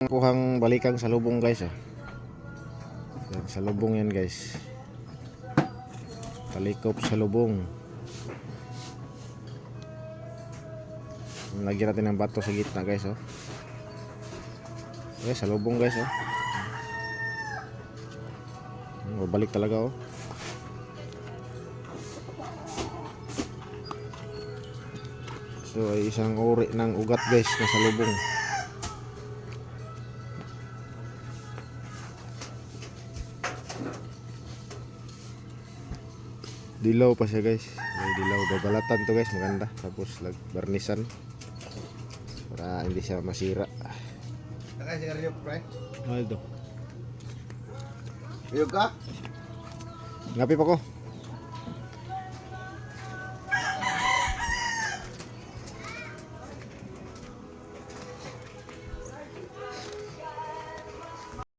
Kuhang balikang salubong guys oh. Yan, salubong yan guys. Talikop salubong. Lagyan natin ng bato sa gitna guys oh. Okay, salubong guys oh. Babalik talaga oh. So ay isang uri ng ugat guys na salubong. Dilaw pa siya guys. May dilaw, babalatan to guys, maganda. Tapos barnisan para hindi siya masira. Takay sigarilyo pre. Aldo. Uyog ka? Ngapi pa ko.